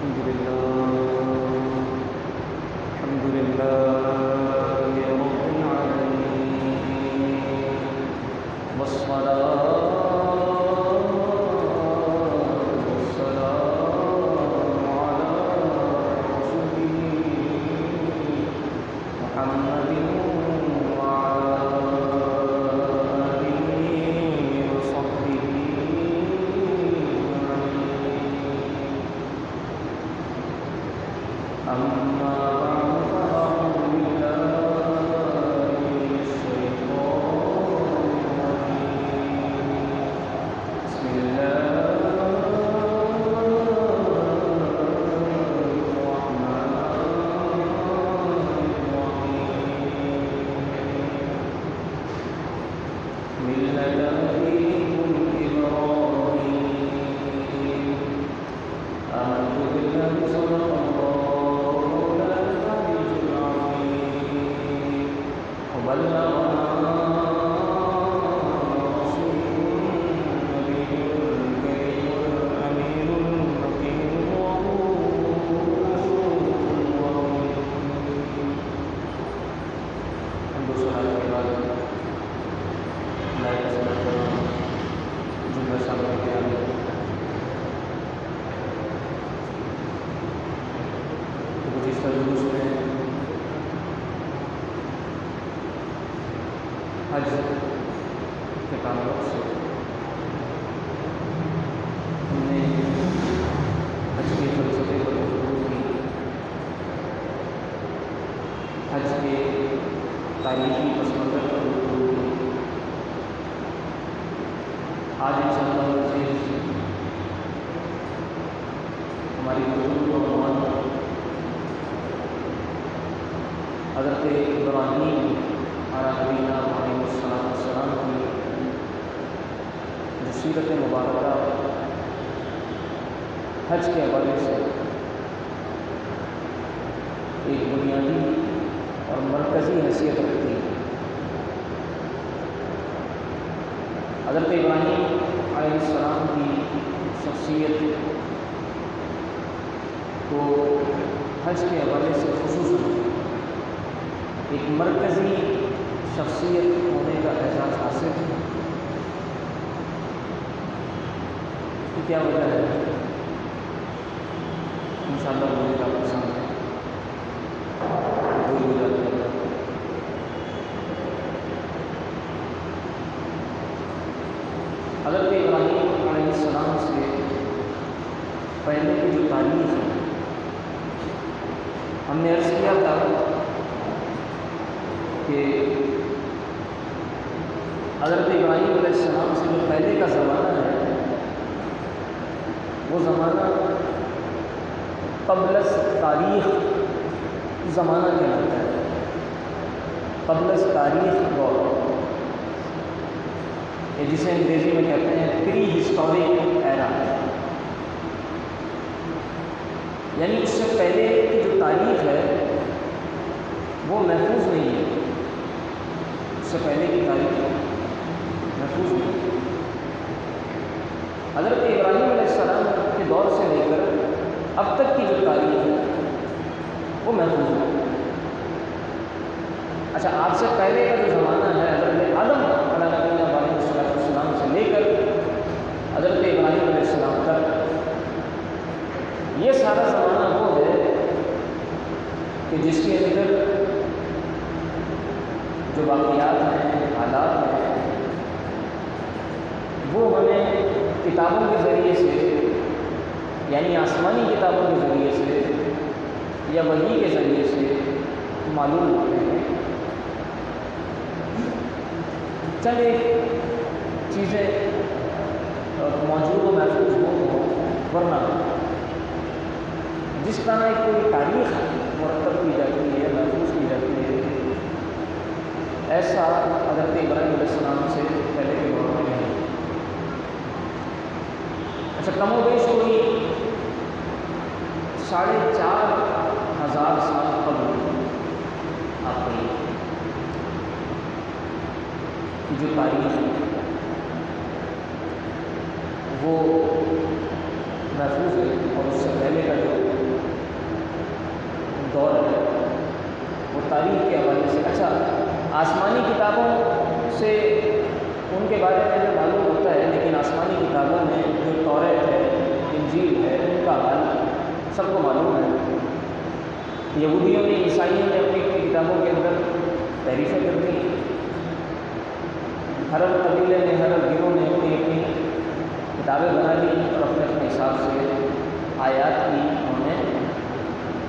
الحمد لله رب العالمين، والصلاة والسلام على رسوله محمد وعلى آله وصحبه أما بعد فأعوذ بالله من الشيطان الرجيم. بسم الله الرحمن الرحيم. ملة أبيكم إبراهيم. آمنت بالله صدق الله العلي العظيم، وبلغنا رسوله النبي الكريم الأمين المكين الحمد لله اللہ کا صدق کرنا جملہ شامل کیا ہے. گزشتہ دروس میں حج کے تعلق سے ہم نے حج کے فلسفے پر گفتگو کی، حج کے تاریخی پس منظر پر گفتگو کی. آج انشاءاللہ عزیز ہماری گفتگو کا عنوان حضرت ابراہیم علیہ السلام کی جو سیرت مبارکہ حج کے حوالے سے ایک بنیادی اور مرکزی حیثیت رکھتی ہے. حضرت ابراہیم علیہ السلام کی شخصیت کو حج کے حوالے سے خصوصاً ایک مرکزی شخصیت ہونے کا احساس حاصل ہے. اس کی کیا وجہ ہے انشاءاللہ مجھے آپ کے سامنے وہی ہو جاتی ہے. حضرت ابراہیم علیہ السلام سے پہلے کی جو تاریخ ہے، ہم نے عرض کیا تھا کہ حضرت ابراہیم علیہ السلام سے جو پہلے کا زمانہ ہے وہ زمانہ قبل تاریخ زمانہ کہلاتا ہے. قبل تاریخ دور، جسے انگریزی میں کہتے ہیں پری ہسٹورک ایرا، یعنی اس سے پہلے کی جو تاریخ ہے وہ محفوظ نہیں ہے. اس سے پہلے کی تاریخ محفوظ نہیں. حضرت ابراہیم علیہ السلام کے دور سے لے کر اب تک کی جو تاریخ ہے وہ محفوظ ہے. اچھا، آپ سے پہلے کا جو زمانہ ہے حضرت آدم علیہ السلام سے لے کر حضرت ابراہیم علیہ السلام تک، یہ سارا زمانہ وہ ہے کہ جس کے اندر جو واقعات ہیں، حالات ہیں، وہ ہمیں کتابوں کے ذریعے سے، یعنی آسمانی کتابوں کے ذریعے سے یا وحی کے ذریعے سے معلوم ہوتے ہیں. چند ایک چیزیں موجود و محفوظ ہو، ورنہ جس طرح ایک کوئی تاریخ مرتب کی جاتی ہے، محفوظ کی جاتی ہے، ایسا حضرت ابراہیم علیہ السلام سے پہلے کے دور میں نہیں. اچھا، کم و بیش کوئی 4,500 سال قبل آپ کی جو تاریخ ہے وہ محفوظ ہے، اور اس سے پہلے کا جو اچھا، آسمانی کتابوں سے ان کے بارے میں جو معلوم ہوتا ہے، لیکن آسمانی کتابوں میں جو توریت ہے، انجیل ہے، ان کا حال سب کو معلوم ہے۔ یہودیوں نے، عیسائیوں نے اپنی کتابوں کے اندر تحریفیں کر دی، ہر قبیلے نے، ہر گروہ نے اپنی اپنی کتابیں بنا لی اور اپنے اپنے حساب سے آیات کی انہوں نے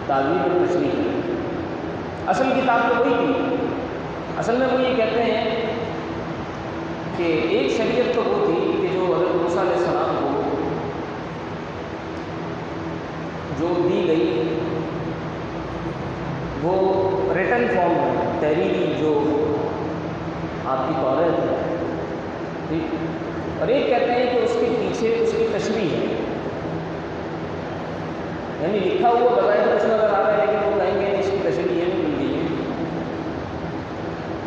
تعویل اور تشریح کی۔ اصل کتاب تو وہی تھی۔ اصل میں وہ یہ کہتے ہیں کہ ایک شریعت تو وہ تھی کہ جو حضرت موسیٰ علیہ السلام کو جو دی گئی، وہ ریٹن فارم ہے، تحریری جو آپ کی توریت ہے، ٹھیک۔ اور ایک کہتے ہیں کہ اس کے پیچھے اس کی تشریح ہے، یعنی لکھا ہوا بظاہر کچھ نظر آ رہا ہے، لیکن وہ کہیں گے اس کی تشریح یہ نہیں مل گئی ہے۔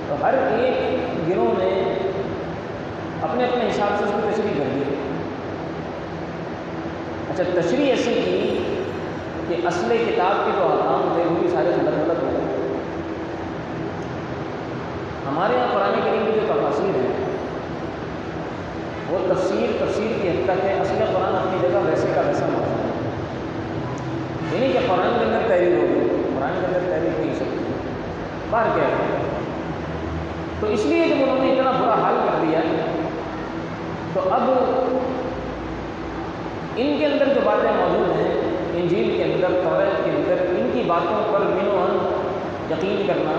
تو ہر ایک گروہ نے اپنے اپنے حساب سے اس کی تشریح کر دی۔ اچھا، تشریح ایسی کی کہ اصل کتاب کے جو احکام تھے وہ بھی سارے غلط غلط ہو گئے۔ ہمارے یہاں قرآن کریم کی جو تفاسیر ہیں وہ تفسیر کی حد تک ہے، اصل قرآن اپنی جگہ ویسے کا ویسا موجود ہے۔ یعنی کہ قرآن کے اندر تحریر ہو گئی، قرآن کے اندر تحریر نہیں سکتی، باہر کیا ہے۔ تو اس لیے جب انہوں نے اتنا برا حال کر دیا تو اب ان کے اندر جو باتیں موجود ہیں، انجیل کے اندر، توریت کے اندر، ان کی باتوں پر منوان یقین کرنا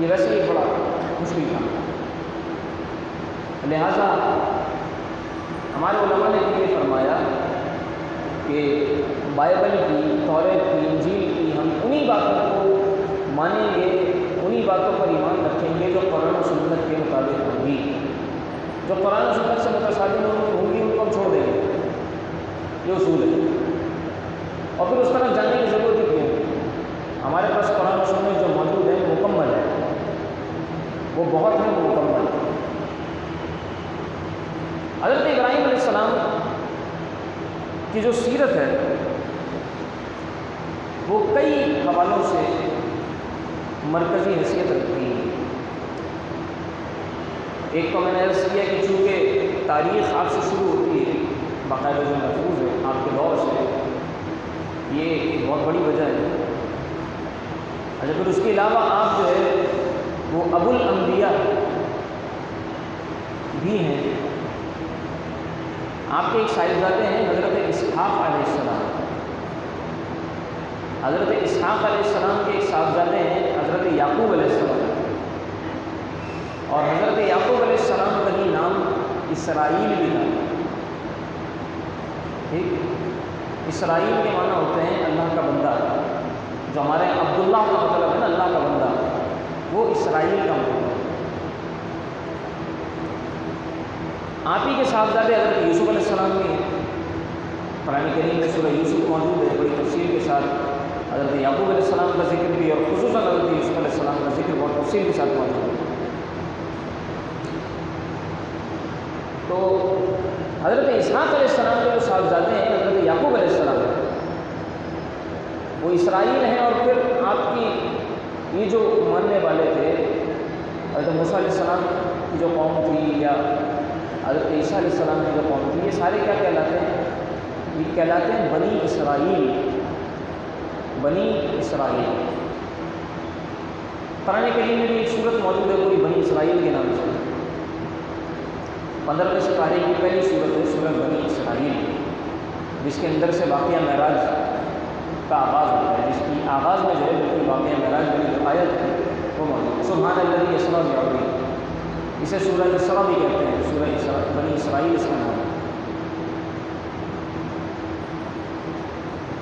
یہ ویسے ہی بڑا مشکل تھا۔ لہٰذا ہمارے علماء نے یہ فرمایا کہ بائبل کی، توریت کی، انجیل کی ہم انہی باتوں کو مانیں گے، انہی باتوں پر ایمان رکھیں گے جو قرآن و سنت کے مطابق ہوں گی۔ جو قرآن و سنت سے متصادم ہوں گی ان کو ہم چھوڑ دیں گے، یہ اصول ہے۔ اور پھر اس طرح جاننے کی ضرورت ہی کیوں؟ ہمارے پاس قرآن و سنت جو موجود ہے وہ مکمل ہے، وہ بہت ہے، وہ مکمل ہے۔ حضرت ابراہیم علیہ السلام کی جو سیرت ہے وہ کئی حوالوں سے مرکزی حیثیت رکھتی ہے۔ ایک تو میں نے عرض کیا کہ چونکہ تاریخ آپ سے شروع ہوتی ہے، باقاعدہ جو محفوظ ہے آپ کے دور سے، یہ ایک بہت بڑی وجہ ہے۔ اچھا، پھر اس کے علاوہ آپ جو ہے وہ ابو الانبیاء بھی ہیں۔ آپ کے ایک صاحبزادے ہیں حضرت اسحاق علیہ السلام۔ حضرت اسحاق علیہ السلام کے ایک صاحبزادے ہیں حضرت یعقوب علیہ السلام، اور حضرت یعقوب علیہ السلام کا ہی نام اسرائیل بھی تھا، ٹھیک۔ اسرائیل کے معنی ہوتے ہیں اللہ کا بندہ، جو ہمارے عبداللہ کا مطلب ہے نا، اللہ کا بندہ، وہ اسرائیل کا مطلب ہے۔ آپ ہی کے صاحبزادے حضرت یوسف علیہ السلام بھی ہیں۔ قرآن کریم میں سورہ یوسف موجود ہے، بڑی تفصیل کے ساتھ حضرت یعقوب علیہ السلام کا ذکر بھی، اور خصوصاً حضرت یوسف علیہ السلام کا ذکر بہت تفصیل کے ساتھ موجود ہے۔ تو حضرت اسحاق علیہ السلام کے جو صاحبزادے ہیں حضرت یعقوب علیہ السلام، وہ اسرائیل ہیں۔ اور پھر آپ کی یہ جو ماننے والے تھے، حضرت موسیٰ علیہ السلام کی جو قوم تھی یا حضرت عیسیٰ علیہ السلام کی جو قوم تھی، یہ سارے کیا کہلاتے ہیں؟ یہ کہلاتے ہیں بنی اسرائیل، بنی اسرائیل۔ قرآن کریم میں بھی ایک صورت موجود ہے پوری بنی اسرائیل کے نام سے، 15ویں سپارے کی پہلی صورت ہے سورۃ بنی اسرائیل، جس کے اندر سے واقعہ معراج کا آغاز ہوتا ہے، جس کی آغاز میں جو ہے بالکل واقعہ معراج والی جو آیت ہے وہ موجود ہے، سبحان الذی اسریٰ بعبدہ۔ اسے سورہ اسراء بھی کہتے ہیں، سورہ اسراء، بنی اسرائیل اس کا نام ہے۔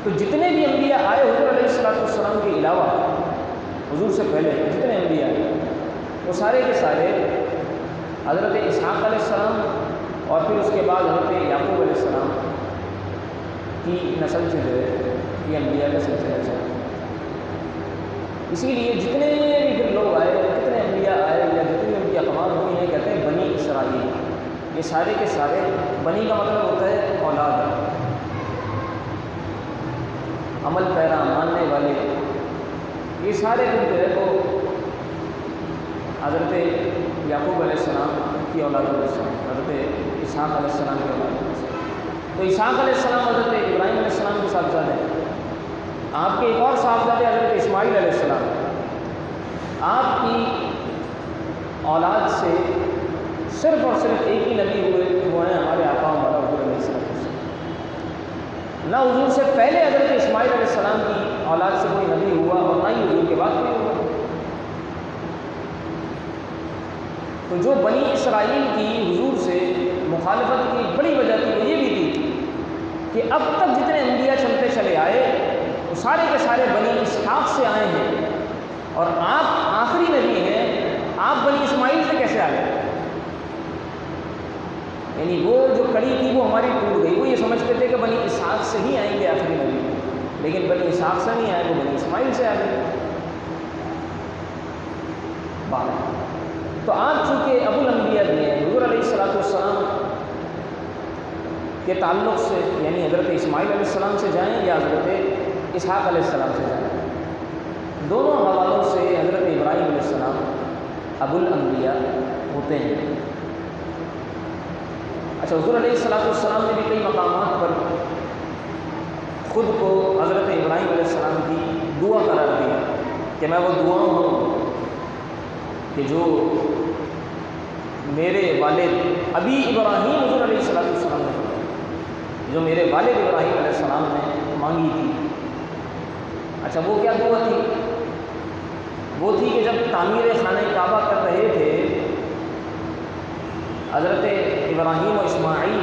تو جتنے بھی انبیاء آئے حضور علیہ السلام کے علاوہ، حضور سے پہلے جتنے انبیاء آئے وہ سارے کے سارے حضرت اسحاق علیہ السلام اور پھر اس کے بعد حضرت یعقوب علیہ السلام کی نسل سے جو ہے یہ انبیاء کا سلسلہ چلا۔ اسی لیے جتنے بھی پھر لوگ آئے، جتنے انبیاء آئے یا جتنی ان کی اقوام ہوئی ہیں، کہتے ہیں بنی اسرائیل۔ یہ سارے کے سارے، بنی کا مطلب ہوتا ہے اولاد، عمل پیرا، ماننے والے، یہ سارے پھر جو ہے وہ حضرت یعقوب علیہ السلام کی اولاد میں سے، حضرت اسحاق علیہ السلام کی اولاد میں سے۔ تو اسحاق علیہ السلام حضرت ابراہیم علیہ السلام کے صاحبزادے ہیں۔ آپ کے ایک اور صاحبزادے حضرت اسماعیل علیہ السلام ہیں۔ آپ کی اولاد سے صرف اور صرف ایک ہی نبی ہوئے ہیں، ہمارے آقا و مولا حضور علیہ السلام۔ نہ حضور سے پہلے حضرت اسماعیل علیہ السلام کی اولاد سے کوئی نبی ہوا اور نہ ہی حضور کے بعد کوئی ہوا۔ تو جو بنی اسرائیل کی حضور سے مخالفت کی بڑی وجہ تھی وہ یہ بھی تھی کہ اب تک جتنے انبیاء چلتے چلے آئے وہ سارے کے سارے بنی اسحاق سے آئے ہیں، اور آپ آخری نبی ہیں، آپ بنی اسماعیل سے کیسے آ گئے؟ یعنی وہ جو کڑی تھی وہ ہماری ٹوٹ گئی۔ وہ یہ سمجھتے تھے کہ بنی اسحاق سے ہی آئیں گے آخری نبی، لیکن بنی اسحاق سے نہیں آئے، وہ بنی اسماعیل سے آ گئے۔ تو آپ چونکہ ابو الانبیاء بھی ہیں، حضور علیہ السلام کے تعلق سے یعنی حضرت اسماعیل علیہ السلام سے جائیں یا حضرت اسحاق علیہ السلام سے جائیں، دونوں حوالوں سے حضرت ابراہیم علیہ السلام ابو الانبیاء ہوتے ہیں۔ اچھا، حضور علیہ السلام نے بھی کئی مقامات پر خود کو حضرت ابراہیم علیہ السلام کی دعا قرار دیا کہ میں وہ دعاؤں ہوں کہ جو میرے والد ابی ابراہیم حضور علیہ السلام نے جو میرے والد ابراہیم علیہ السلام نے مانگی تھی۔ اچھا، وہ کیا دعا تھی؟ وہ تھی کہ جب تعمیر خانہ کعبہ کر رہے تھے حضرت ابراہیم و اسماعیل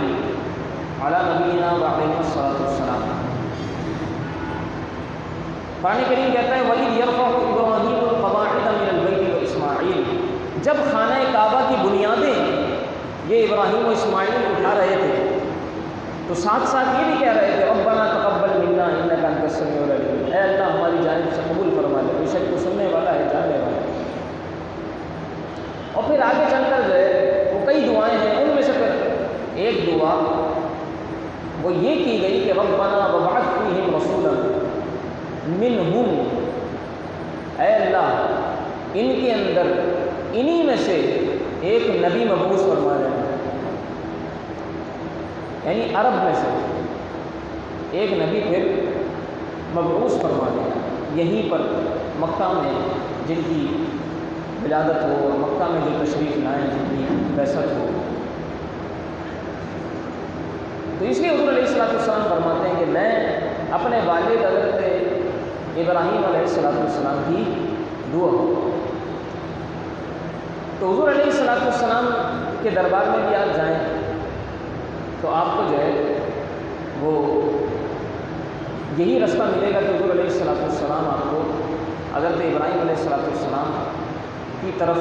علی نبینا و علیہ السلام، قرآن کریم کہتا ہے وَإِذْ يَرْفَعُ إِبْرَاهِيمُ الْقَوَاعِدَ مِنَ الْبَيْتِ وَإِسْمَاعِيلُ، جب خانہ کعبہ کی بنیادیں یہ ابراہیم و اسماعیل اٹھا رہے تھے تو ساتھ ساتھ یہ بھی کہہ رہے تھے ربنا تقبل منا انک انت السمیع العلیم، اے اللہ ہماری جانب سے قبول فرما لے، بے شک تو سننے والا ہے، جاننے والا ہے۔ اور پھر آگے چل کر گئے وہ کئی دعائیں ہیں، ان میں سے پھر ایک دعا وہ یہ کی گئی کہ ربنا وابعث فیہم رسولا منہم، اے اللہ ان کے اندر انہی میں سے ایک نبی مبعوث فرما دے، یعنی عرب میں سے ایک نبی پھر مبعوث فرما دے، یہیں پر مکہ میں جن کی ولادت ہو، مکہ میں جو تشریف لائیں، جن کی بعثت ہو۔ تو اس لیے حضور علیہ السلام فرماتے ہیں کہ میں اپنے والد حضرت ابراہیم علیہ السلام کی دعا ہوں۔ تو حضور علیہ السلام کے دربار میں بھی آپ جائیں تو آپ کو جو ہے وہ یہی رستہ ملے گا کہ حضور علیہ السلام آپ کو حضرت ابراہیم علیہ السلام کی طرف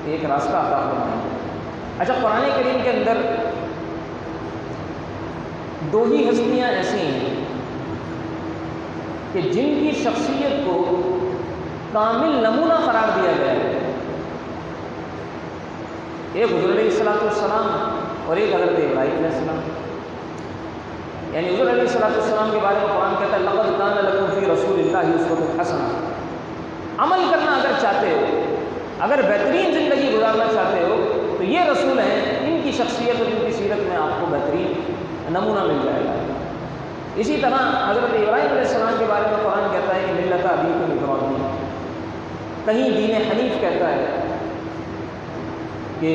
ایک راستہ عطا فرمائیں گے۔ اچھا، قرآن کریم کے اندر دو ہی ہستیاں ایسی ہیں کہ جن کی شخصیت کو کامل نمونہ قرار دیا گیا ہے، ایک حضور علیہ السلام اور ایک حضرت ابراہیم علیہ السلام۔ یعنی حضور علیہ السلام کے بارے میں قرآن کہتا ہے لقد کان لکم فی رسول اللہ اسوۃ حسنہ، عمل کرنا اگر چاہتے ہو، اگر بہترین زندگی گزارنا چاہتے ہو تو یہ رسول ہیں، ان کی شخصیت اور ان کی سیرت میں آپ کو بہترین نمونہ مل جائے گا۔ اسی طرح حضرت ابراہیم علیہ السلام کے بارے میں قرآن کہتا ہے کہ ملت ابیکم ابراہیم، کہیں دین حنیف کہتا ہے کہ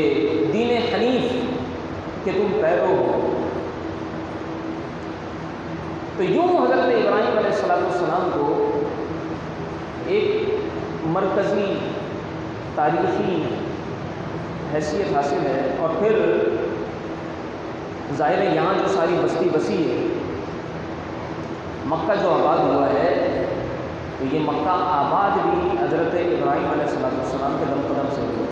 دین حنیف کہ تم پیرو ہو۔ تو یوں حضرت ابراہیم علیہ السلام کو ایک مرکزی تاریخی حیثیت حاصل ہے، اور پھر ظاہر ہے یہاں جو ساری بستی بسی ہے، مکہ جو آباد ہوا ہے، تو یہ مکہ آباد بھی حضرت ابراہیم علیہ السلام کے دم قدم سے ہوئے۔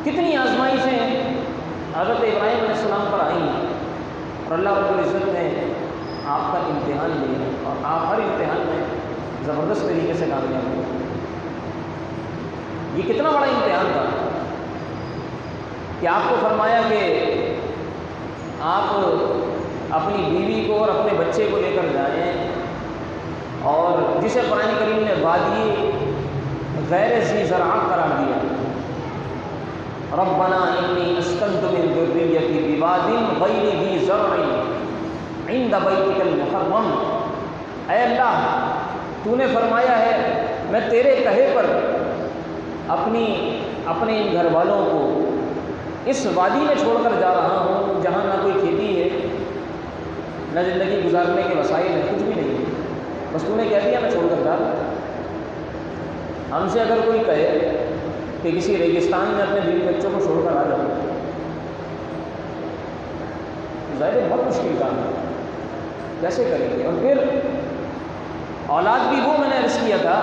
کتنی آزمائشیں حضرت ابراہیم علیہ السلام پر آئیں اور اللہ رب العزت نے آپ کا امتحان لیا، اور آپ ہر امتحان میں زبردست طریقے سے کامیاب ہوئے۔ یہ کتنا بڑا امتحان تھا کہ آپ کو فرمایا کہ آپ اپنی بیوی کو اور اپنے بچے کو لے کر جائیں، اور جسے قرآن کریم نے وادی غیر ذی زرع قرار دیا، ربنا انی اسکنت من ذریتی بواد غیر ذی زرع عند بیتک المحرم، اے اللہ تو نے فرمایا ہے میں تیرے کہے پر اپنے ان گھر والوں کو اس وادی میں چھوڑ کر جا رہا ہوں جہاں نہ کوئی کھیتی ہے، نہ زندگی گزارنے کے وسائل ہیں، کچھ بھی نہیں ہے، بس تو نے کہہ دیا میں چھوڑ کر جا رہا ہوں۔ ہم سے اگر کوئی کہے کہ کسی ریگستان میں اپنے بیوی بچوں کو چھوڑ کر آ جاؤ، ظاہر ہے بہت مشکل کام ہے، کیسے کریں گے؟ اور پھر اولاد بھی وہ میں نے عرض کیا تھا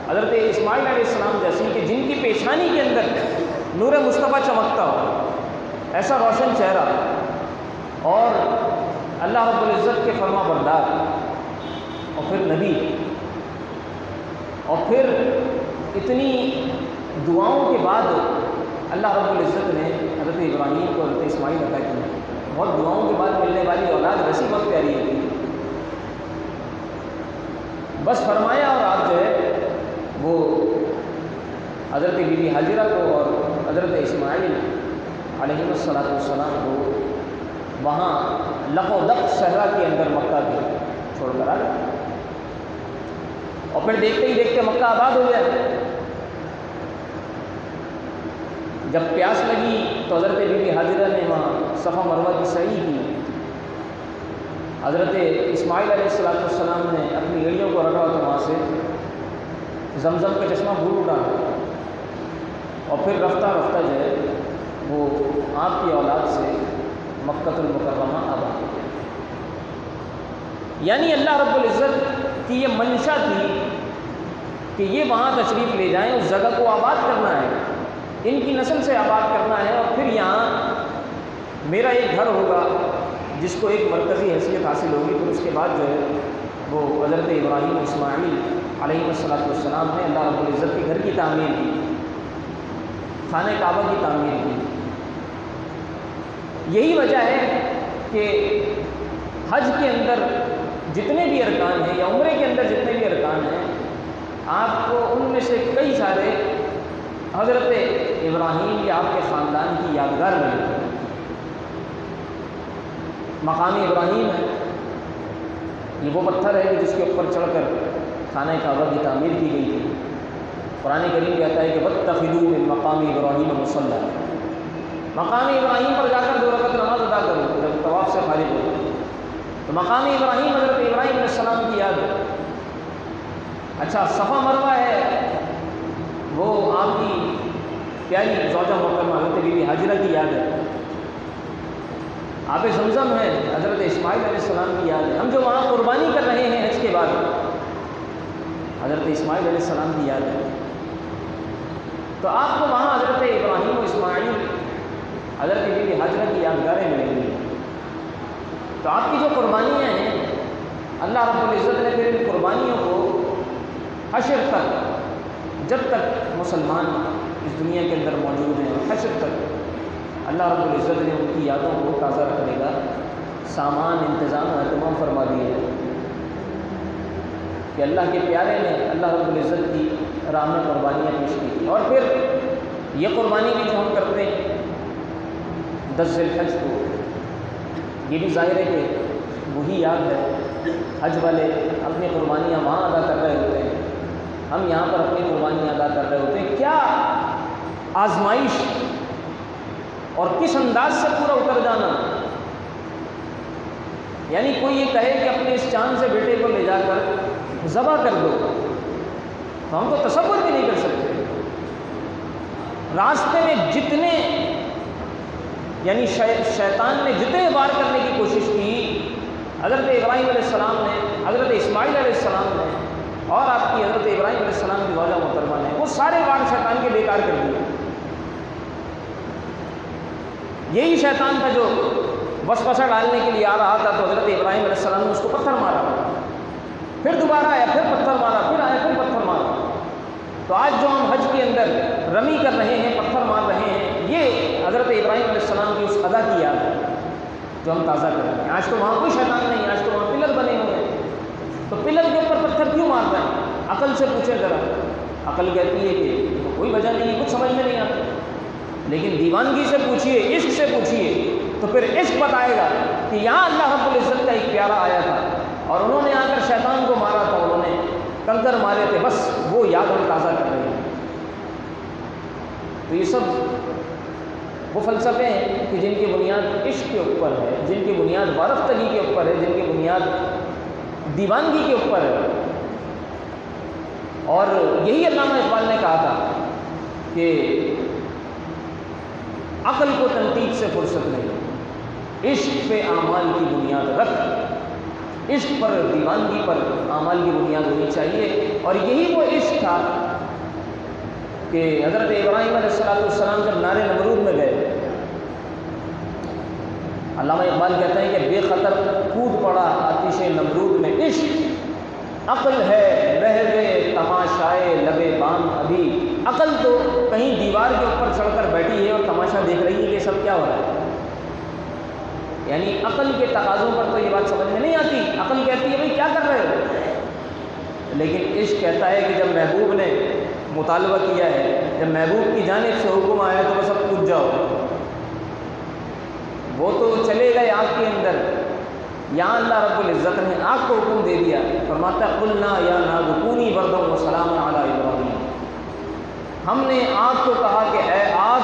حضرت اسماعیل علیہ السلام جیسی کہ جن کی پیشانی کے اندر نور مصطفیٰ چمکتا ہو، ایسا روشن چہرہ، اور اللہ رب العزت کے فرما بردار، اور پھر نبی، اور پھر اتنی دعاؤں کے بعد اللہ رب العزت نے حضرت ابراہیم کو حضرت اسماعیل عطا کیا۔ بہت دعاؤں کے بعد ملنے والی اولاد ویسی بہت پیاری ہوتی ہے، بس فرمایا اور آپ جو ہے وہ حضرت بی بی حاجرہ کو اور حضرت اسماعیل علیہ السلام کو وہاں لق و دق صحرا کے اندر مکہ کے چھوڑ کر آ گئے، اور پھر دیکھتے ہی دیکھتے مکہ آباد ہو گیا۔ جب پیاس لگی تو حضرت بی بی حاجرہ نے وہاں صفا مروہ کی سعی کی، حضرت اسماعیل علیہ السلام نے اپنی گڑیوں کو رکھا تو وہاں سے زمزم کا چشمہ بھول اٹھا، اور پھر رفتہ رفتہ جو ہے وہ آپ کی اولاد سے مکہ المکرمہ آباد ہو گیا۔ یعنی اللہ رب العزت کی یہ منشا تھی کہ یہ وہاں تشریف لے جائیں، اس جگہ کو آباد کرنا ہے، ان کی نسل سے آباد کرنا ہے، اور پھر یہاں میرا ایک گھر ہوگا جس کو ایک مرکزی حیثیت حاصل ہوگی۔ پھر اس کے بعد جو ہے وہ حضرت ابراہیم اسماعیل علیہ السلام نے اللہ رب العزت کے گھر کی تعمیر کی، خانہ کعبہ کی تعمیر کی۔ یہی وجہ ہے کہ حج کے اندر جتنے بھی ارکان ہیں یا عمرے کے اندر جتنے بھی ارکان ہیں، آپ کو ان میں سے کئی سارے حضرت ابراہیم یا آپ کے خاندان کی یادگار ملے گی۔ مقام ابراہیم ہے، یہ وہ پتھر ہے کہ جس کے اوپر چڑھ کر خانہ کعبہ کی تعمیر کی گئی تھی۔ قرآن کریم کہتا ہے کہ واتخذوا من مقام ابراہیم مصلی، مقام ابراہیم پر جا کر 2 رکعت نماز ادا کرو جب طواف سے فارغ ہو۔ تو مقام ابراہیم حضرت ابراہیم علیہ السلام کی یاد ہے۔ اچھا، صفا مروہ ہے، وہ آپ کی پیاری زوجہ محترمہ حضرت بی بی حاجرہ کی یاد ہے۔ آب زمزم ہے، حضرت اسماعیل علیہ السلام کی یاد ہے۔ ہم جو وہاں قربانی کر رہے ہیں حج کے بعد، حضرت اسماعیل علیہ السلام کی یاد ہے۔ تو آپ کو وہاں حضرت ابراہیم و اسماعیل، حضرت بی بی حاجرہ کی یادگاریں ملیں گی۔ تو آپ کی جو قربانیاں ہیں، اللہ رب العزت نے پھر ان قربانیوں کو حشر تک، جب تک مسلمان اس دنیا کے اندر موجود ہیں، حشر تک اللہ رب العزت نے ان کی یادوں کو تازہ رکھنے کا سامان، انتظام و اہتمام فرما دیے ہیں کہ اللہ کے پیارے نے اللہ رب العزت کی راہ میں قربانیاں پیش کی تھیں۔ اور پھر یہ قربانی بھی جو ہم کرتے ہیں 10 ذی الحج کو، یہ بھی ظاہر ہے کہ وہی یاد ہے۔ حج والے اپنی قربانیاں وہاں ادا کر رہے ہوتے ہیں، ہم یہاں پر اپنی قربانیاں ادا کر رہے ہوتے ہیں۔ کیا آزمائش اور کس انداز سے پورا اتر جانا! یعنی کوئی یہ کہے کہ اپنے اس چاند سے بیٹے کو لے جا کر ذبح کر دو، تو ہم تو تصور بھی نہیں کر سکتے۔ راستے میں جتنے، یعنی شیطان نے جتنے وار کرنے کی کوشش کی، حضرت ابراہیم علیہ السلام نے، حضرت اسماعیل علیہ السلام نے، اور آپ کی حضرت ابراہیم علیہ السلام کی زوجہ محترمہ نے، وہ سارے وار شیطان کے بیکار کر دیے۔ یہی شیطان تھا جو وسوسہ ڈالنے کے لیے آ رہا تھا، تو حضرت ابراہیم علیہ السلام نے اس کو پتھر مارا، پھر دوبارہ آیا، پھر پتھر مارا، پھر آیا، پھر پتھر مارا۔ تو آج جو ہم حج کے اندر رمی کر رہے ہیں، پتھر مار رہے ہیں، یہ حضرت ابراہیم علیہ السلام کی اس ادا کی یاد ہے جو ہم تازہ کر رہے ہیں۔ آج تو وہاں کوئی شیطان نہیں، آج تو وہاں پلر بنے ہوئے ہیں، تو پلر کے اوپر پتھر کیوں مار رہے ہیں؟ عقل سے پوچھیں ذرا، عقل کہتی ہے کہ تو کوئی وجہ نہیں، کچھ سمجھ میں نہیں آتا، لیکن دیوانگی سے پوچھیے، عشق سے پوچھیے، تو پھر عشق بتائے گا کہ یہاں اللہ رب العزت کا ایک پیارا آیا تھا اور انہوں نے آ کر شیطان کو مارا تھا، انہوں نے کنکر مارے تھے، بس وہ یاد ہم تازہ کر رہے ہیں۔ تو یہ سب وہ فلسفے ہیں کہ جن کی بنیاد عشق کے اوپر ہے، جن کی بنیاد وارفتگی کے اوپر ہے، جن کی بنیاد دیوانگی کے اوپر ہے۔ اور یہی علامہ اقبال نے کہا تھا کہ عقل کو تنقید سے فرصت نہیں، عشق پہ اعمال کی بنیاد رکھ، عشق پر، دیوانگی پر اعمال کی بنیاد ہونی چاہیے۔ اور یہی وہ عشق تھا کہ حضرت ابراہیم علیہ السلام جب نار نمرود میں گئے، علامہ اقبال کہتے ہیں کہ بے خطر کود پڑا آتش نمرود میں عشق، عقل ہے رہوے تماشائے لبے بام ابھی۔ عقل تو کہیں دیوار کے اوپر چڑھ کر بیٹھی ہے اور تماشا دیکھ رہی ہے کہ سب کیا ہو رہا ہے، یعنی عقل کے تقاضوں پر تو یہ بات سمجھ میں نہیں آتی۔ عقل کہتی ہے بھئی کیا کر رہے ہو، لیکن عشق کہتا ہے کہ جب محبوب نے مطالبہ کیا ہے، جب محبوب کی جانب سے حکم آیا تو بس اب کود جاؤ۔ وہ تو چلے گئے آگ کے اندر، یہاں اللہ رب العزت نے آگ کو حکم دے دیا، فرماتا ہے قلنا یا نار کونی بردا وسلام علی ابراہیم۔ ہم نے آگ کو کہا کہ اے آگ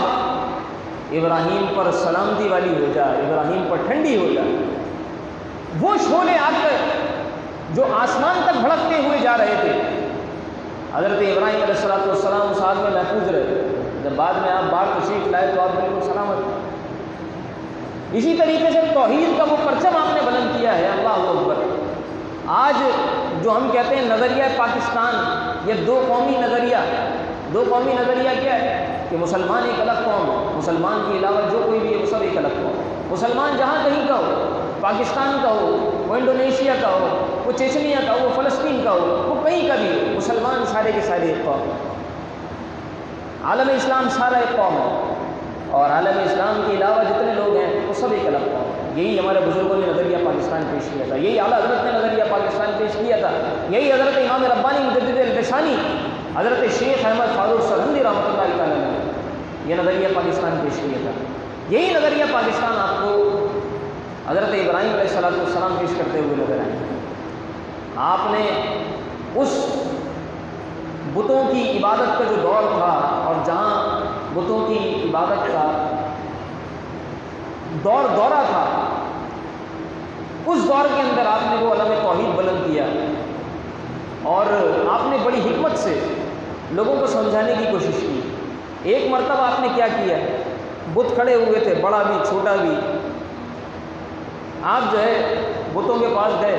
ابراہیم پر سلامتی والی ہو جا، ابراہیم پر ٹھنڈی ہو جا۔ وہ شعلے آگ جو آسمان تک بھڑکتے ہوئے جا رہے تھے، حضرت ابراہیم علیہ السلام اس آگ میں محفوظ رہے، جب بعد میں آپ باہر تشریف لائے تو آپ بالکل سلامت۔ اسی طریقے سے توحید کا وہ پرچم آپ نے بلند کیا ہے، اللہ اکبر۔ آج جو ہم کہتے ہیں نظریہ پاکستان، یہ دو قومی نظریہ کیا ہے کہ مسلمان ایک الگ قوم ہے، مسلمان کے علاوہ جو کوئی بھی ہے وہ سب ایک الگ قوم ہے۔ مسلمان جہاں کہیں کا ہو، پاکستان کا ہو، وہ انڈونیشیا کا ہو، وہ چیچنیا کا ہو، وہ فلسطین کا ہو، وہ کہیں کا بھی ہو، مسلمان سارے کے سارے ایک قوم ہے۔ عالم اسلام سارا ایک قوم ہے، اور عالم اسلام کے علاوہ جتنے لوگ ہیں وہ سب ایک الگ قوم ہے۔ یہی ہمارے بزرگوں نے نظریہ پاکستان پیش کیا تھا، یہی اعلیٰ حضرت نے نظریہ پاکستان پیش کیا تھا، یہی حضرت امام ربانی مجدد الفسانی، حضرت شیخ احمد فاروق سرہندی رحمۃ اللہ تعالیٰ نے یہ نظریہ پاکستان پیش کیا تھا۔ یہی نظریہ پاکستان آپ کو حضرت ابراہیم علیہ السلام پیش کرتے ہوئے نظر آئے۔ آپ نے اس بتوں کی عبادت کا جو دور تھا، اور جہاں بتوں کی عبادت کا دورہ تھا، اس دور کے اندر آپ نے وہ علم توحید بلند کیا، اور آپ نے بڑی حکمت سے لوگوں کو سمجھانے کی کوشش کی۔ ایک مرتبہ آپ نے کیا کیا، بت کھڑے ہوئے تھے، بڑا بھی چھوٹا بھی، آپ جو ہے بتوں کے پاس گئے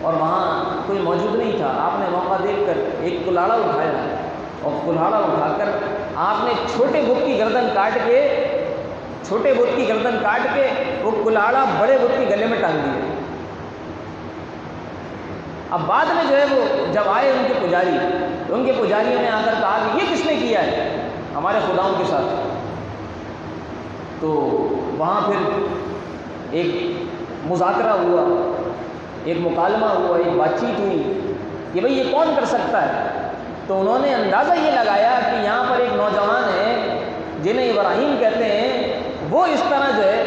اور وہاں کوئی موجود نہیں تھا۔ آپ نے موقع دیکھ کر ایک کلاڑا اٹھایا، اور کلاڑا اٹھا کر آپ نے چھوٹے بت کی گردن کاٹ کے وہ کلاڑا بڑے بت کی گلے میں ٹانگ دیا۔ اب بعد میں جو ہے وہ جب آئے ان کے پجاری، تو ان کے پجاریوں نے آ کر کہا کہ یہ کس نے کیا ہے ہمارے خداؤں کے ساتھ؟ تو وہاں پھر ایک مذاکرہ ہوا، ایک مکالمہ ہوا، ایک بات چیت ہوئی کہ بھئی یہ کون کر سکتا ہے؟ تو انہوں نے اندازہ یہ لگایا کہ یہاں پر ایک نوجوان ہے جنہیں ابراہیم کہتے ہیں، وہ اس طرح جو ہے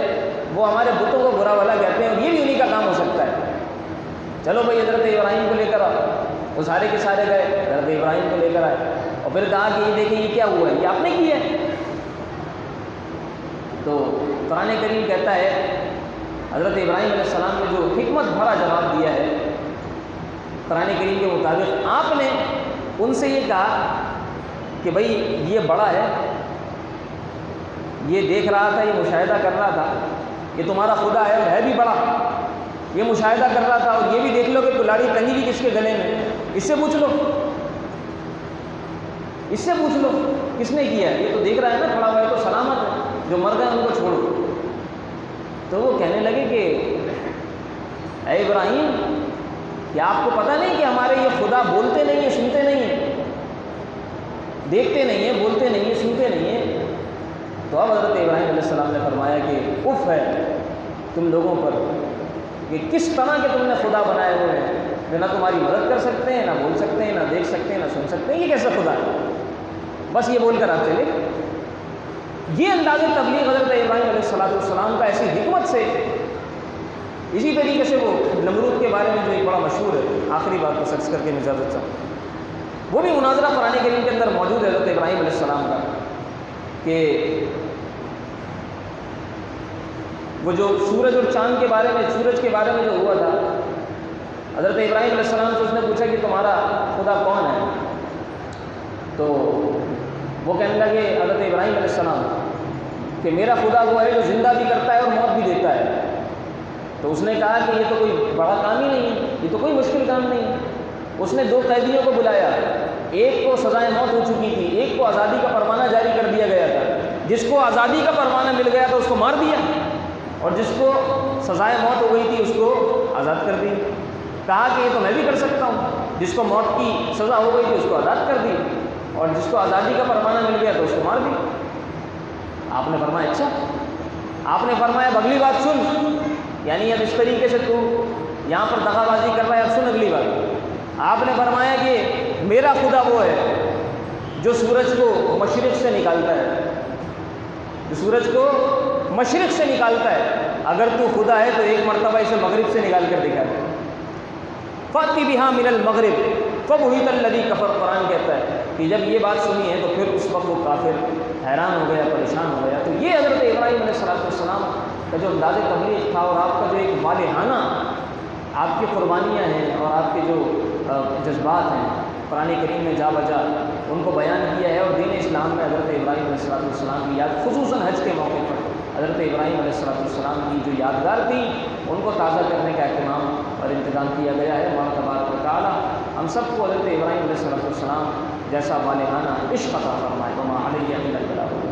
وہ ہمارے بتوں کو برا بھلا کہتے ہیں، اور یہ بھی انہی کا کام ہو سکتا ہے۔ چلو بھئی حضرت ابراہیم کو لے کر آؤ۔ وہ سارے کے سارے گئے، حضرت ابراہیم کو لے کر آئے، اور پھر کہا کہ یہ دیکھیں یہ کیا ہوا ہے، یہ آپ نے کیا ہے؟ تو قرآن کریم کہتا ہے، حضرت ابراہیم علیہ السلام نے جو حکمت بھرا جواب دیا ہے قرآن کریم کے مطابق، آپ نے ان سے یہ کہا کہ بھئی یہ بڑا ہے، یہ دیکھ رہا تھا، یہ مشاہدہ کر رہا تھا، یہ تمہارا خدا ہے اور ہے بھی بڑا، یہ مشاہدہ کر رہا تھا، اور یہ بھی دیکھ لو کہ کلاڑی ٹنگی بھی کس کے گلے میں، اس سے پوچھ لو کس نے کیا ہے، یہ تو دیکھ رہا ہے نا کھڑا ہوا ہے، تو سلامت ہے، جو مر گئے ان کو چھوڑو۔ تو وہ کہنے لگے کہ اے ابراہیم، کیا آپ کو پتہ نہیں کہ ہمارے یہ خدا بولتے نہیں ہیں، سنتے نہیں ہیں، دیکھتے نہیں ہیں، بولتے نہیں ہیں، سنتے نہیں ہیں؟ تو اب حضرت ابراہیم علیہ السلام نے فرمایا کہ اف ہے تم لوگوں پر کہ کس طرح کے تم نے خدا بنائے ہوئے ہیں، جو نہ تمہاری مدد کر سکتے ہیں، نہ بول سکتے ہیں، نہ دیکھ سکتے ہیں، نہ سن سکتے ہیں، یہ کیسا خدا ہے؟ بس یہ بول کر آپ چلے۔ یہ انداز تبلیغ حضرت ابراہیم علیہ السلام کا ایسی حکمت سے، اسی طریقے سے وہ نمرود کے بارے میں جو ایک بڑا مشہور ہے، آخری بات کو سرچ کر کے اجازت چاہوں، وہ بھی مناظرہ قرآن کریم کے اندر موجود ہے حضرت ابراہیم علیہ السلام کا، کہ وہ جو سورج اور چاند کے بارے میں، سورج کے بارے میں جو ہوا تھا، حضرت ابراہیم علیہ السلام سے اس نے پوچھا کہ تمہارا خدا کون ہے؟ تو وہ کہنے لگے حضرت ابراہیم علیہ السلام کہ میرا خدا وہ ہے جو زندہ بھی کرتا ہے اور موت بھی دیتا ہے۔ تو اس نے کہا کہ یہ تو کوئی بڑا کام ہی نہیں ہے، یہ تو کوئی مشکل کام نہیں ہے۔ اس نے 2 قیدیوں کو بلایا، ایک کو سزائے موت ہو چکی تھی، ایک کو آزادی کا پروانہ جاری کر دیا گیا تھا۔ جس کو آزادی کا پروانہ مل گیا تو اس کو مار دیا، اور جس کو سزائے موت ہو گئی تھی اس کو آزاد کر دی۔ کہا کہ یہ تو میں بھی کر سکتا ہوں، جس کو موت کی سزا ہو گئی تھی اس کو آزاد کر دی، اور جس کو آزادی کا پروانہ مل گیا تو اس کو مار دی۔ آپ نے فرمایا اچھا؟ آپ نے فرمایا اب اگلی بات سن، یعنی اب اس طریقے سے تو یہاں پر دغا بازی کر رہا ہے، اب سن اگلی بات۔ آپ نے فرمایا کہ میرا خدا وہ ہے جو سورج کو مشرق سے نکالتا ہے، جو سورج کو مشرق سے نکالتا ہے، اگر تو خدا ہے تو ایک مرتبہ اسے مغرب سے نکال کر دکھا دے۔ فَأْتِ بِهَا مِنَ الْمَغْرِبِ فَبُهِتَ الَّذِي كَفَرَ، قرآن کہتا ہے کہ جب یہ بات سنی ہے تو پھر اس وقت وہ کافر حیران ہو گیا، پریشان ہو گیا۔ تو یہ حضرت ابراہیم علیہ السلام کا جو انداز تبلیغ تھا، اور آپ کا جو ایک والہانہ آپ کی قربانیاں ہیں اور آپ کے جو جذبات ہیں قرآن کریم میں جا بجا ان کو بیان کیا ہے، اور دین اسلام میں حضرت ابراہیم علیہ السلام کی یاد، خصوصاً حج کے موقع پر حضرت ابراہیم علیہ السلام کی جو یادگار تھی ان کو تازہ کرنے کا اہتمام اور انتظام کیا گیا ہے۔ اللہ تبارک و تعالی ہم سب کو حضرت ابراہیم علیہ السلام جیسا والہانہ عشق عطا فرمائے۔ وما علیہ الا البلاغ۔